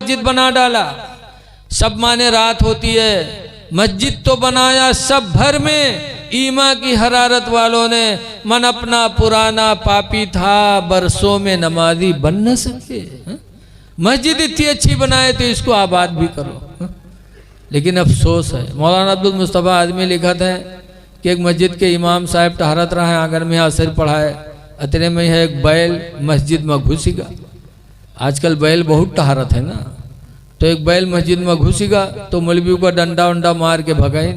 मस्जिद बना डाला। सब माने रात होती है, मस्जिद तो बनाया सब भर में। ईमा की हरारत वालों ने, मन अपना पुराना पापी था, बरसों में नमाजी बन न सके। मस्जिद इतनी अच्छी बनाए तो इसको आबाद भी करो। लेकिन अफसोस है, मौलाना अब्दुल मुस्तफ़ा आदमी लिखा था कि एक मस्जिद के इमाम साहब टहरत रहा है, आंगन में असर पढ़ाए, अतने में है एक बैल मस्जिद में घुसेगा। आजकल बैल बहुत टहरत है ना, तो एक बैल मस्जिद में घुसेगा तो मौलवी को डंडा वंडा मार के भगाए।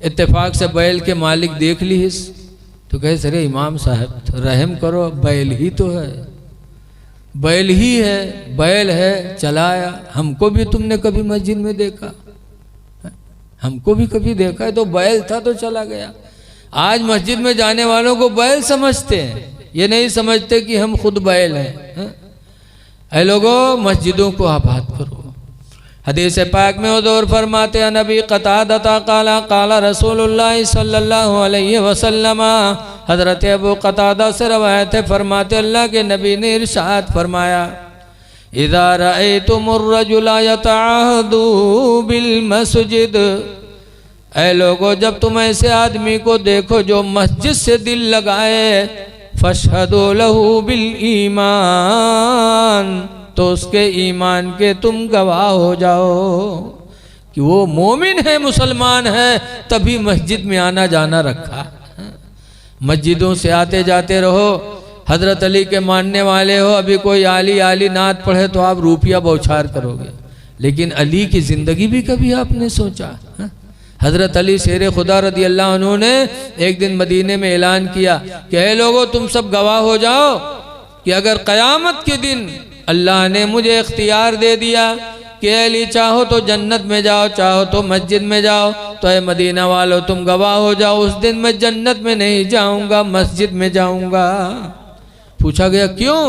इत्तेफाक से बैल के मालिक देख ली तो कहे सरे इमाम साहब तो रहम करो, बैल ही तो है, बैल ही है, बैल है चलाया। हमको भी तुमने कभी मस्जिद में देखा? हमको भी कभी देखा है? तो बैल था तो चला गया। आज मस्जिद में जाने वालों को बैल समझते हैं, ये नहीं समझते कि हम खुद बैल हैं। ऐ लोगों, मस्जिदों को आबाद करो। हदीस पाक में हुज़ूर फरमाते हैं, नबी क़तादा काला काला रसूलुल्लाह सल्लल्लाहु अलैहि वसल्लम, हज़रत अबू क़तादा से रवायत है, फरमाते अल्लाह के नबी ने इरशाद फरमाया, इज़ा रअयतुमुर रजुला यतअहदु बिल मस्जिद, ऐ लोगों जब तुम ऐसे आदमी को देखो जो मस्जिद से दिल लगाए, फशहदु लहू बिल ईमान, तो उसके ईमान के तुम गवाह हो जाओ कि वो मोमिन है, मुसलमान है, तभी मस्जिद में आना जाना रखा। मस्जिदों से आते जाते रहो। हजरत अली के मानने वाले हो, अभी कोई आली आली नात पढ़े तो आप रुपया बौछार करोगे, लेकिन अली की जिंदगी भी कभी आपने सोचा? हजरत अली शेर खुदा रदी अल्लाह अन्हु ने एक दिन मदीने में ऐलान किया कि ऐ लोगों तुम सब गवाह हो जाओ कि अगर क़यामत के दिन अल्लाह ने मुझे इख्तियार दे दिया कि अली चाहो तो जन्नत में जाओ, चाहो तो मस्जिद में जाओ, तो ऐ मदीना वालों तुम गवाह हो जाओ, उस दिन मैं जन्नत में नहीं जाऊंगा, मस्जिद में जाऊंगा। पूछा गया क्यों?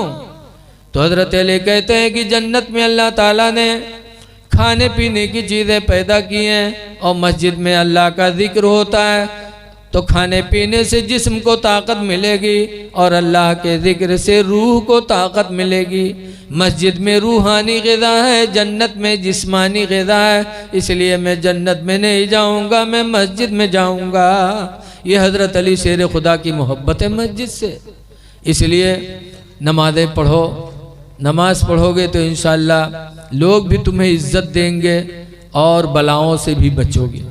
तो हजरत अली कहते हैं कि जन्नत में अल्लाह ताला ने खाने पीने की चीज़ें पैदा की हैं और मस्जिद में अल्लाह का जिक्र होता है, तो खाने पीने से जिस्म को ताकत मिलेगी और अल्लाह के जिक्र से रूह को ताकत मिलेगी। मस्जिद में रूहानी ग़िज़ा है, जन्नत में जिस्मानी ग़िज़ा है, इसलिए मैं जन्नत में नहीं जाऊंगा, मैं मस्जिद में जाऊंगा। ये हज़रत अली शेर खुदा की मोहब्बत है मस्जिद से। इसलिए नमाज़ें पढ़ो, नमाज पढ़ोगे तो इंशाअल्लाह लोग भी तुम्हें इज्जत देंगे और बलाओं से भी बचोगे।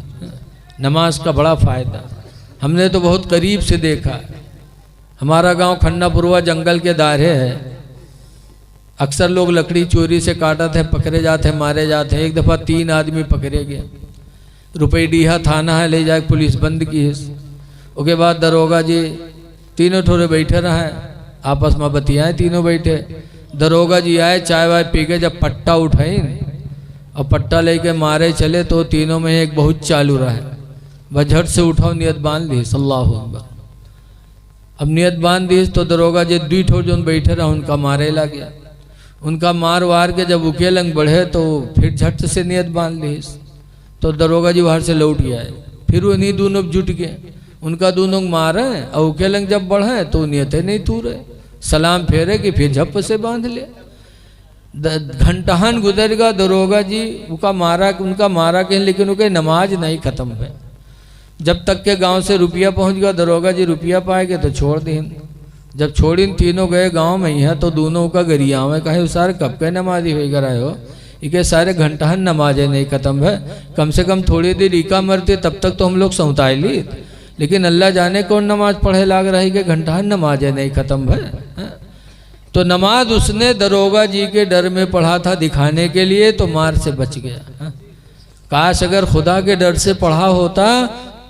नमाज का बड़ा फ़ायदा हमने तो बहुत करीब से देखा। हमारा गांव खन्नापुरवा जंगल के दायरे है। अक्सर लोग लकड़ी चोरी से काटते हैं, पकड़े जाते हैं, मारे जाते हैं। एक दफ़ा 3 आदमी पकड़े गए, रुपईडीहा थाना है, ले जाए पुलिस बंद की है। उसके बाद दरोगा जी तीनों ठोरे बैठे रहे, आपस में बतियाए, तीनों बैठे। दरोगा जी आए, चाय वाय पी के जब पट्टा उठाई और पट्टा लेके मारे चले, तो तीनों में एक बहुत चालू रहा, वह झट से उठाओ नियत बांध ली, सल्लाहु अकबर। अब नियत बांध दी तो दरोगा जी 2 ठोर जो बैठे रहा उनका मारे ला गया। उनका मार वार के जब उकेलंग बढ़े तो फिर झट से नियत बांध ली, तो दरोगा जी बाहर से लौट गया। फिर उन्हीं दोनों जुट गए, उनका दोनों मारे और उकेलंग जब बढ़े तो नियत नहीं तूरे, सलाम फेरे कि फिर झप से बांध ले। घंटाहन गुजर गया, दरोगा जी उनका मारा के, लेकिन उनके नमाज नहीं खत्म है। जब तक के गांव से रुपया पहुंच गया, दरोगा जी रुपया पाएंगे तो छोड़ दें। जब छोड़ी तीनों गए गांव में ही, तो दोनों का गरिया में कहे सारे कब के नमाजी हो गए हो, ये सारे घंटाहन नमाजें नहीं खत्म है, कम से कम थोड़ी देर इका मरते तब तक तो हम लोग सौताई ली, लेकिन अल्लाह जाने कौन नमाज पढ़े लाग रही कि घंटाहन नमाजें नहीं खत्म है। तो नमाज उसने दरोगा जी के डर में पढ़ा था दिखाने के लिए, तो मार से बच गया। काश अगर खुदा के डर से पढ़ा होता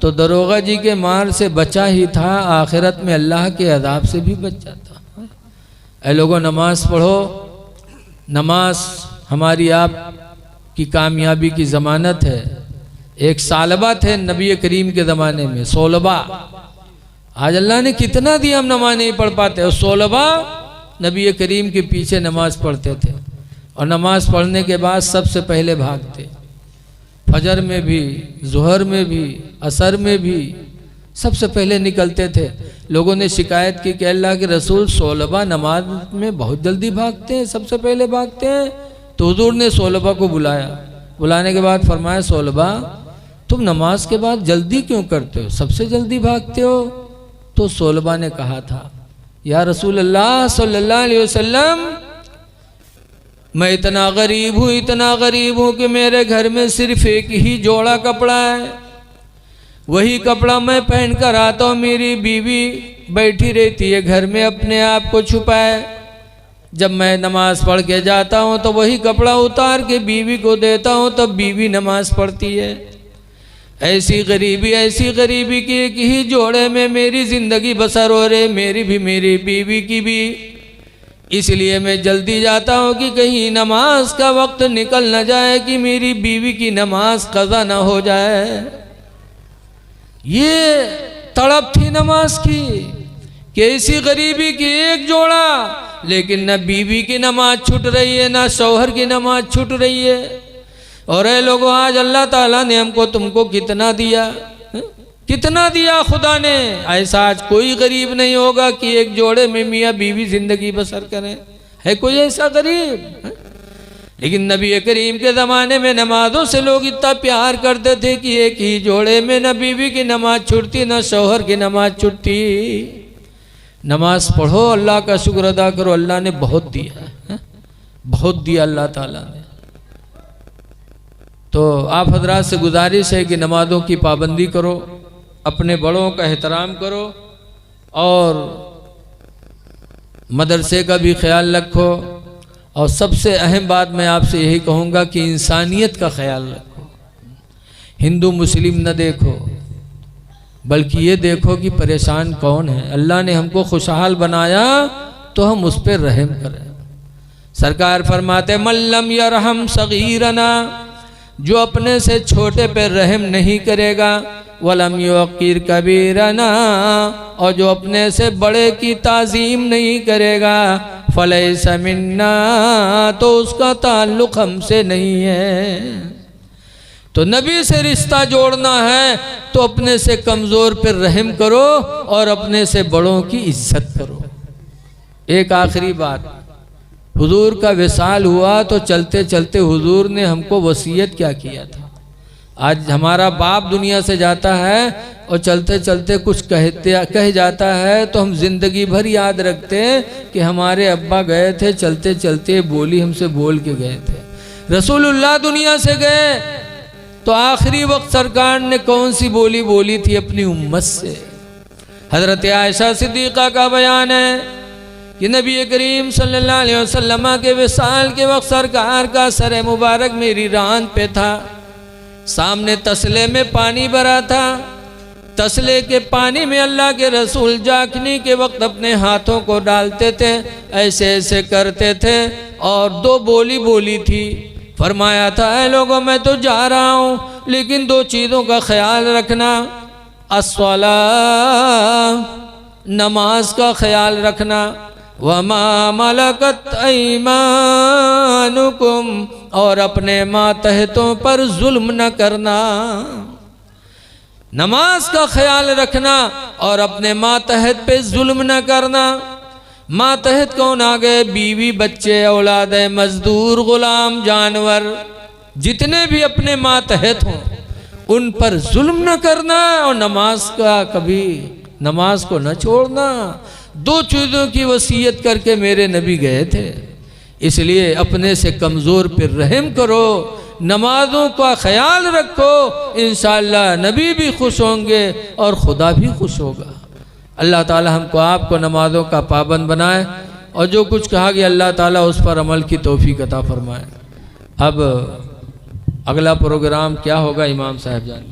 तो दरोगा जी के मार से बचा ही था, आखिरत में अल्लाह के अज़ाब से भी बच जाता। ऐ लोगों नमाज पढ़ो, नमाज हमारी आप की कामयाबी की ज़मानत है। एक सालबा थे नबी करीम के ज़माने में, सोलबा। आज अल्लाह ने कितना दिया, हम नमाज नहीं पढ़ पाते। और सोलबा नबी करीम के पीछे नमाज पढ़ते थे, और नमाज पढ़ने के बाद सबसे पहले भागते, फजर में भी, ज़ुहर में भी, असर में भी सबसे पहले निकलते थे। लोगों ने शिकायत की कि अल्लाह के रसूल सोलबा नमाज में बहुत जल्दी भागते हैं, सबसे पहले भागते हैं, तो हुजूर ने सोलबा को बुलाया। बुलाने के बाद फरमाया, सोलबा तुम नमाज के बाद जल्दी क्यों करते हो, सबसे जल्दी भागते हो? तो सोलबा ने कहा था, या रसूल अल्लाह सल्लल्लाहु अलैहि वसल्लम, मैं इतना गरीब हूँ कि मेरे घर में सिर्फ एक ही जोड़ा कपड़ा है। वही कपड़ा मैं पहन कर आता हूँ, मेरी बीवी बैठी रहती है घर में अपने आप को छुपाए। जब मैं नमाज पढ़ के जाता हूँ तो वही कपड़ा उतार के बीवी को देता हूँ, तब बीवी नमाज पढ़ती है। ऐसी गरीबी की एक ही जोड़े में मेरी ज़िंदगी बसर हो रही, मेरी भी मेरी बीवी की भी। इसलिए मैं जल्दी जाता हूँ कि कहीं नमाज का वक्त निकल न जाए, कि मेरी बीवी की नमाज कज़ा न हो जाए। ये तड़प थी नमाज की कि ऐसी गरीबी की एक जोड़ा, लेकिन न बीवी की नमाज छूट रही है, न शौहर की नमाज छूट रही है। और ऐ लोगों, आज अल्लाह ताला ने हमको तुमको कितना दिया, कितना दिया खुदा ने। ऐसा आज कोई गरीब नहीं होगा कि एक जोड़े में मियाँ बीवी जिंदगी बसर करें। है कोई ऐसा गरीब? लेकिन नबी करीम के ज़माने में नमाजों से लोग इतना प्यार करते थे कि एक ही जोड़े में न बीवी की नमाज छूटती, न शौहर की नमाज छूटती। नमाज पढ़ो, अल्लाह का शुक्र अदा करो, अल्लाह ने बहुत दिया है, बहुत दिया अल्लाह ताला ने। तो आप हजरात से गुजारिश है कि नमाज़ों की पाबंदी करो, अपने बड़ों का एहतराम करो, और मदरसे का भी ख्याल रखो। और सबसे अहम बात मैं आपसे यही कहूँगा कि इंसानियत का ख्याल रखो। हिंदू मुस्लिम न देखो, बल्कि ये देखो कि परेशान कौन है। अल्लाह ने हमको खुशहाल बनाया तो हम उस पर रहम करें। सरकार फरमाते, मल्लम यरहम सगीरना, जो अपने से छोटे पे रहम नहीं करेगा, वलम युक़िर कबीरना, और जो अपने से बड़े की ताज़ीम नहीं करेगा, फलैसा मिन्ना, तो उसका ताल्लुक़ हमसे नहीं है। तो नबी से रिश्ता जोड़ना है तो अपने से कमज़ोर पर रहम करो और अपने से बड़ों की इज्जत करो। एक आखिरी बात, हुजूर का विसाल हुआ तो चलते चलते हुजूर ने हमको वसीयत क्या किया था। आज हमारा बाप दुनिया से जाता है और चलते चलते कुछ कह जाता है तो हम जिंदगी भर याद रखते हैं कि हमारे अब्बा गए थे, चलते चलते बोली हमसे बोल के गए थे। रसूलुल्लाह दुनिया से गए तो आखिरी वक्त सरकार ने कौन सी बोली बोली थी अपनी उम्मत से। हजरत आयशा सिद्दीक़ा का बयान है कि नबी करीम सल्लल्लाहु अलैहि वसल्लम के विसाल के वक्त सरकार का सर मुबारक मेरी रान पे था। सामने तसले में पानी भरा था। तसले के पानी में अल्लाह के रसूल जाखनी के वक्त अपने हाथों को डालते थे, ऐसे ऐसे करते थे, और दो बोली बोली थी। फरमाया था, ऐ लोगों, मैं तो जा रहा हूँ, लेकिन दो चीज़ों का ख्याल रखना। अस्सला, नमाज का ख्याल रखना, वमा मलकत ऐमानुकुम, और अपने मातहतों पर जुल्म न करना। नमाज का ख्याल रखना और अपने मातहत पे जुल्म न करना। मातहत कौन आ गए? बीवी, बच्चे, औलाद, मजदूर, गुलाम, जानवर, जितने भी अपने मातहत हों उन पर जुल्म न करना, और नमाज का कभी नमाज को न छोड़ना। दो चीज़ों की वसीयत करके मेरे नबी गए थे। इसलिए अपने से कमज़ोर पर रहम करो, नमाजों का ख्याल रखो, इंशाअल्लाह नबी भी खुश होंगे और खुदा भी खुश होगा। अल्लाह ताला हमको आपको नमाजों का पाबंद बनाए, और जो कुछ कहा गया अल्लाह ताला उस पर अमल की तौफीक अता फरमाए। अब अगला प्रोग्राम क्या होगा इमाम साहब जान